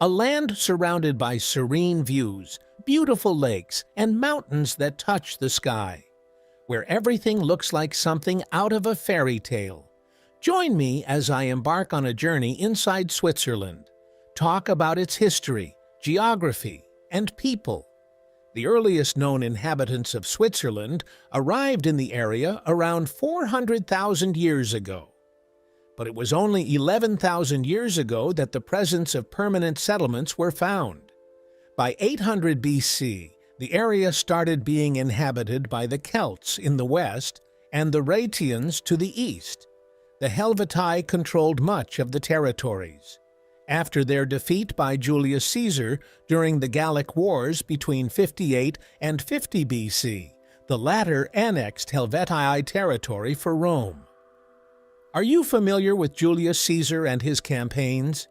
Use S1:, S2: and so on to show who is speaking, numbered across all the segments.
S1: a land surrounded by serene views, beautiful lakes, and mountains that touch the sky, where everything looks like something out of a fairy tale. Join me as I embark on a journey inside Switzerland, talk about its history, geography, and people. The earliest known inhabitants of Switzerland arrived in the area around 400,000 years ago. But it was only 11,000 years ago that the presence of permanent settlements were found. By 800 BC, the area started being inhabited by the Celts in the west and the Rhaetians to the east. The Helvetii controlled much of the territories. After their defeat by Julius Caesar during the Gallic Wars between 58 and 50 BC, the latter annexed Helvetii territory for Rome. Are you familiar with Julius Caesar and his campaigns?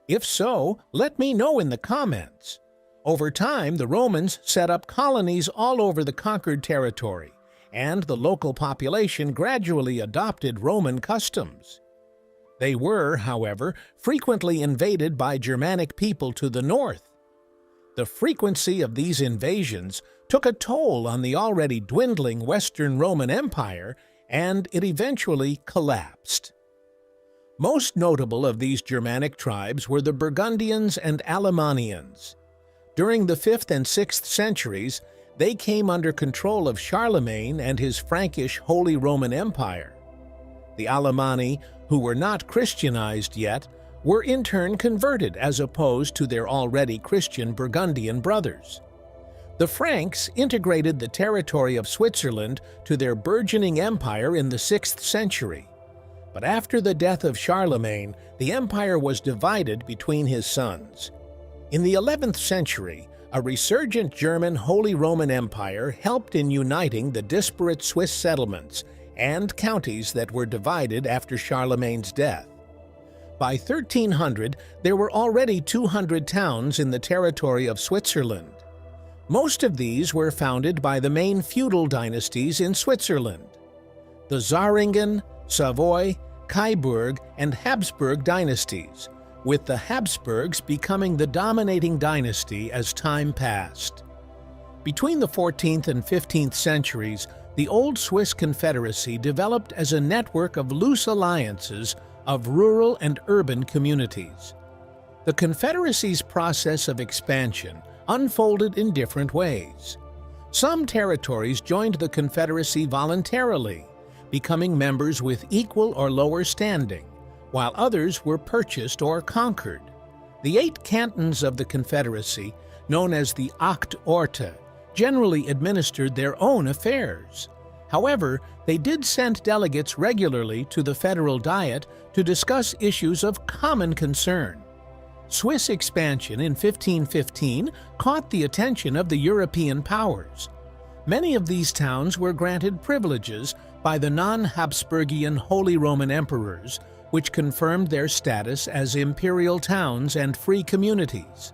S1: If so, let me know in the comments. Over time, the Romans set up colonies all over the conquered territory, and the local population gradually adopted Roman customs. They were, however, frequently invaded by Germanic people to the north. The frequency of these invasions took a toll on the already dwindling Western Roman Empire, and it eventually collapsed. Most notable of these Germanic tribes were the Burgundians and Alemannians. During the 5th and 6th centuries, they came under control of Charlemagne and his Frankish Holy Roman Empire. The Alemanni, who were not Christianized yet, were in turn converted as opposed to their already Christian Burgundian brothers. The Franks integrated the territory of Switzerland to their burgeoning empire in the 6th century. But after the death of Charlemagne, the empire was divided between his sons. In the 11th century, a resurgent German Holy Roman Empire helped in uniting the disparate Swiss settlements and counties that were divided after Charlemagne's death. By 1300, there were already 200 towns in the territory of Switzerland. Most of these were founded by the main feudal dynasties in Switzerland: the Zähringen, Savoy, Kyburg, and Habsburg dynasties, with the Habsburgs becoming the dominating dynasty as time passed. Between the 14th and 15th centuries, the Old Swiss Confederacy developed as a network of loose alliances of rural and urban communities. The Confederacy's process of expansion unfolded in different ways. Some territories joined the Confederacy voluntarily, becoming members with equal or lower standing, while others were purchased or conquered. The 8 cantons of the Confederacy, known as the Acht Orte, generally administered their own affairs. However, they did send delegates regularly to the Federal Diet to discuss issues of common concern. Swiss expansion in 1515 caught the attention of the European powers. Many of these towns were granted privileges by the non-Habsburgian Holy Roman Emperors, which confirmed their status as imperial towns and free communities.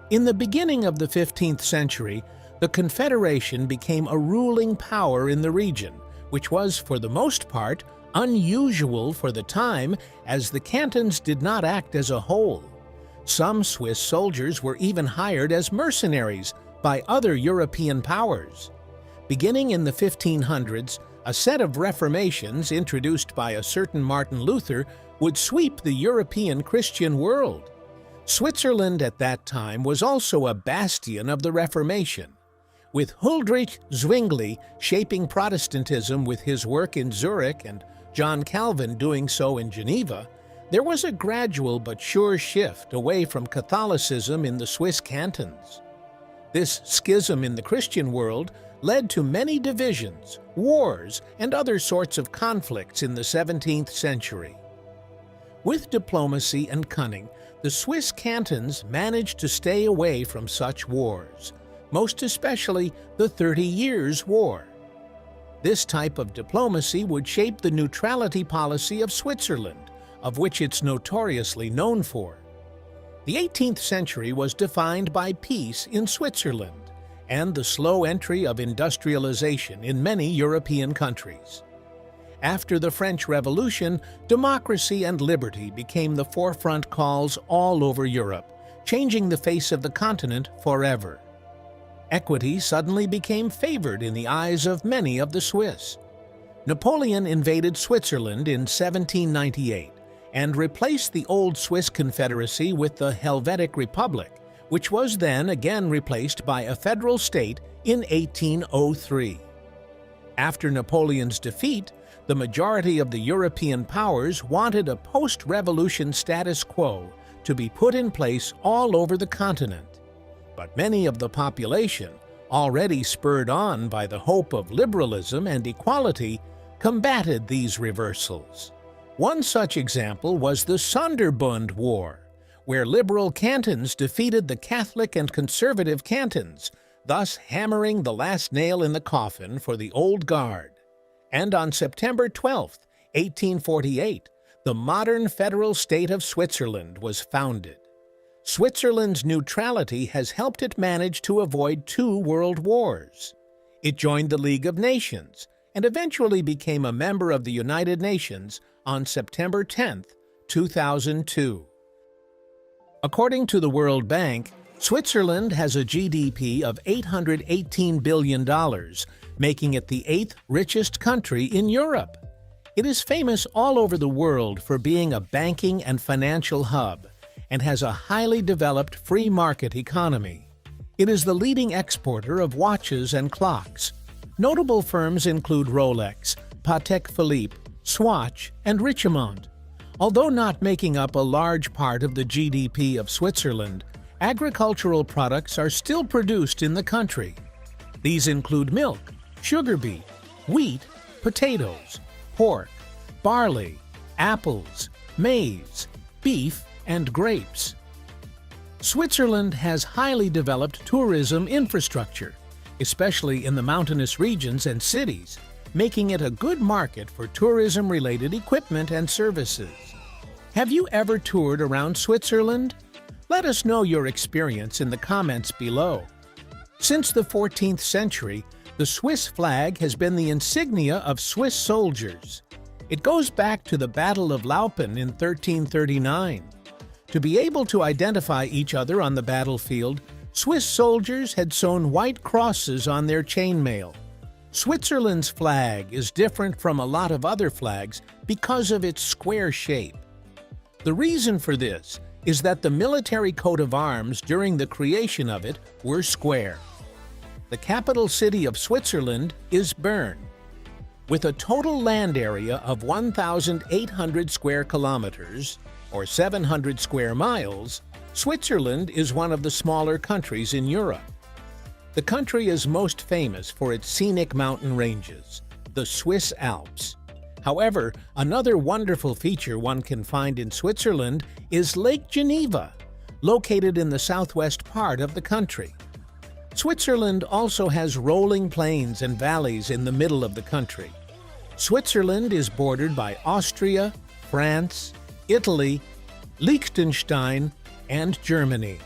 S1: In the beginning of the 15th century, the Confederation became a ruling power in the region, which was, for the most part, unusual for the time, as the cantons did not act as a whole. Some Swiss soldiers were even hired as mercenaries by other European powers. Beginning in the 1500s, a set of reformations introduced by a certain Martin Luther would sweep the European Christian world. Switzerland at that time was also a bastion of the Reformation. With Huldrych Zwingli shaping Protestantism with his work in Zurich and John Calvin doing so in Geneva, there was a gradual but sure shift away from Catholicism in the Swiss cantons. This schism in the Christian world led to many divisions, wars, and other sorts of conflicts in the 17th century. With diplomacy and cunning, the Swiss cantons managed to stay away from such wars, most especially the 30 Years' War. This type of diplomacy would shape the neutrality policy of Switzerland, of which it's notoriously known for. The 18th century was defined by peace in Switzerland and the slow entry of industrialization in many European countries. After the French Revolution, democracy and liberty became the forefront calls all over Europe, changing the face of the continent forever. Equity suddenly became favored in the eyes of many of the Swiss. Napoleon invaded Switzerland in 1798 and replaced the old Swiss Confederacy with the Helvetic Republic, which was then again replaced by a federal state in 1803. After Napoleon's defeat, the majority of the European powers wanted a post-revolution status quo to be put in place all over the continent. But many of the population, already spurred on by the hope of liberalism and equality, combated these reversals. One such example was the Sonderbund War, where liberal cantons defeated the Catholic and conservative cantons, thus hammering the last nail in the coffin for the old guard. And on September 12, 1848, the modern federal state of Switzerland was founded. Switzerland's neutrality has helped it manage to avoid 2 world wars. It joined the League of Nations and eventually became a member of the United Nations on September 10, 2002. According to the World Bank, Switzerland has a GDP of $818 billion, making it the 8th richest country in Europe. It is famous all over the world for being a banking and financial hub and has a highly developed free market economy. It is the leading exporter of watches and clocks. Notable firms include Rolex, Patek Philippe, Swatch, and Richemont. Although not making up a large part of the GDP of Switzerland, agricultural products are still produced in the country. These include milk, sugar beet, wheat, potatoes, pork, barley, apples, maize, beef, and grapes. Switzerland has highly developed tourism infrastructure, especially in the mountainous regions and cities, making it a good market for tourism-related equipment and services. Have you ever toured around Switzerland? Let us know your experience in the comments below. Since the 14th century, the Swiss flag has been the insignia of Swiss soldiers. It goes back to the Battle of Laupen in 1339. To be able to identify each other on the battlefield, Swiss soldiers had sewn white crosses on their chainmail. Switzerland's flag is different from a lot of other flags because of its square shape. The reason for this is that the military coat of arms during the creation of it were square. The capital city of Switzerland is Bern. With a total land area of 1,800 square kilometers, or 700 square miles, Switzerland is one of the smaller countries in Europe. The country is most famous for its scenic mountain ranges, the Swiss Alps. However, another wonderful feature one can find in Switzerland is Lake Geneva, located in the southwest part of the country. Switzerland also has rolling plains and valleys in the middle of the country. Switzerland is bordered by Austria, France, Italy, Liechtenstein, and Germany.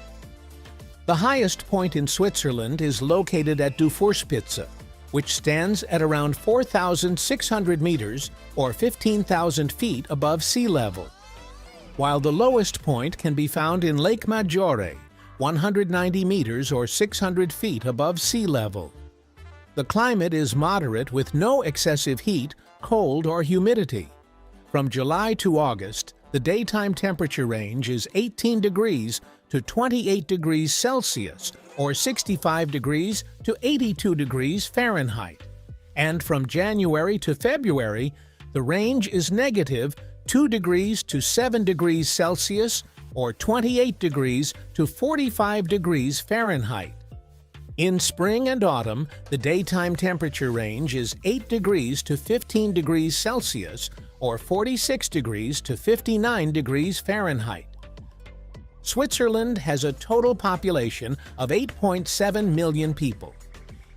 S1: The highest point in Switzerland is located at Dufourspitze, which stands at around 4,600 meters or 15,000 feet above sea level, while the lowest point can be found in Lake Maggiore, 190 meters or 600 feet above sea level. The climate is moderate with no excessive heat, cold, or humidity. From July to August, the daytime temperature range is 18 degrees to 28 degrees Celsius, or 65 degrees to 82 degrees Fahrenheit. And from January to February, the range is negative 2 degrees to 7 degrees Celsius, or 28 degrees to 45 degrees Fahrenheit. In spring and autumn, the daytime temperature range is 8 degrees to 15 degrees Celsius, or 46 degrees to 59 degrees Fahrenheit. Switzerland has a total population of 8.7 million people.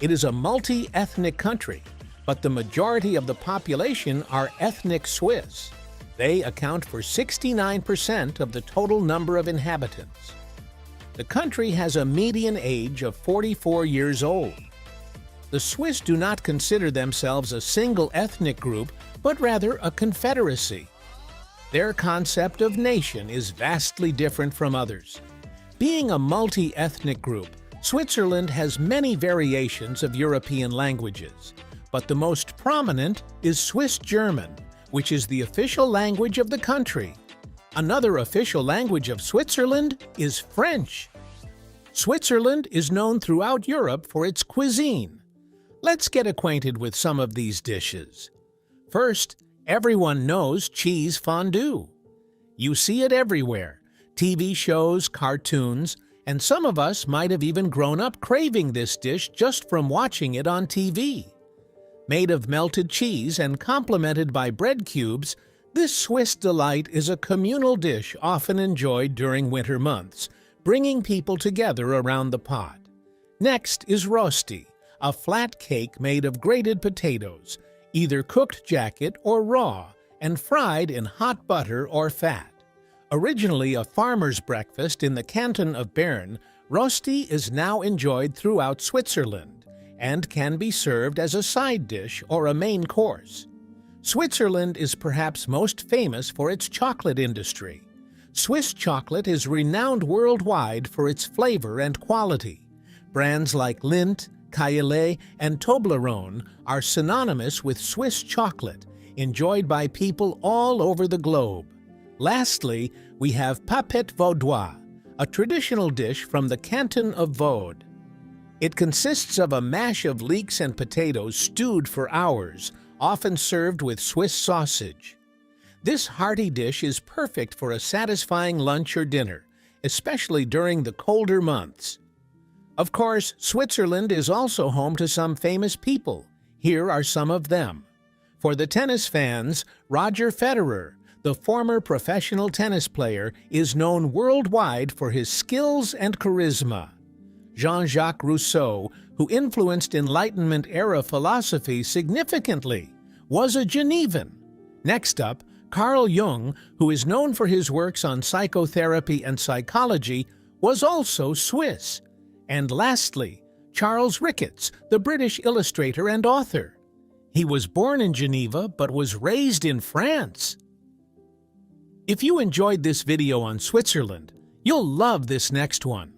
S1: It is a multi-ethnic country, but the majority of the population are ethnic Swiss. They account for 69% of the total number of inhabitants. The country has a median age of 44 years old. The Swiss do not consider themselves a single ethnic group, but rather a confederacy. Their concept of nation is vastly different from others. Being a multi-ethnic group, Switzerland has many variations of European languages, but the most prominent is Swiss German, which is the official language of the country. Another official language of Switzerland is French. Switzerland is known throughout Europe for its cuisine. Let's get acquainted with some of these dishes. First, everyone knows cheese fondue. You see it everywhere: TV shows, cartoons, and some of us might have even grown up craving this dish just from watching it on TV. Made of melted cheese and complemented by bread cubes, this Swiss delight is a communal dish often enjoyed during winter months, bringing people together around the pot. Next is Rösti, a flat cake made of grated potatoes, either cooked jacket or raw, and fried in hot butter or fat. Originally a farmer's breakfast in the canton of Bern, Rösti is now enjoyed throughout Switzerland and can be served as a side dish or a main course. Switzerland is perhaps most famous for its chocolate industry. Swiss chocolate is renowned worldwide for its flavor and quality. Brands like Lindt, Caillé, and Toblerone are synonymous with Swiss chocolate, enjoyed by people all over the globe. Lastly, we have Papet Vaudois, a traditional dish from the canton of Vaud. It consists of a mash of leeks and potatoes stewed for hours, often served with Swiss sausage. This hearty dish is perfect for a satisfying lunch or dinner, especially during the colder months. Of course, Switzerland is also home to some famous people. Here are some of them. For the tennis fans, Roger Federer, the former professional tennis player, is known worldwide for his skills and charisma. Jean-Jacques Rousseau, who influenced Enlightenment-era philosophy significantly, was a Genevan. Next up, Carl Jung, who is known for his works on psychotherapy and psychology, was also Swiss. And lastly, Charles Ricketts, the British illustrator and author. He was born in Geneva but was raised in France. If you enjoyed this video on Switzerland, you'll love this next one.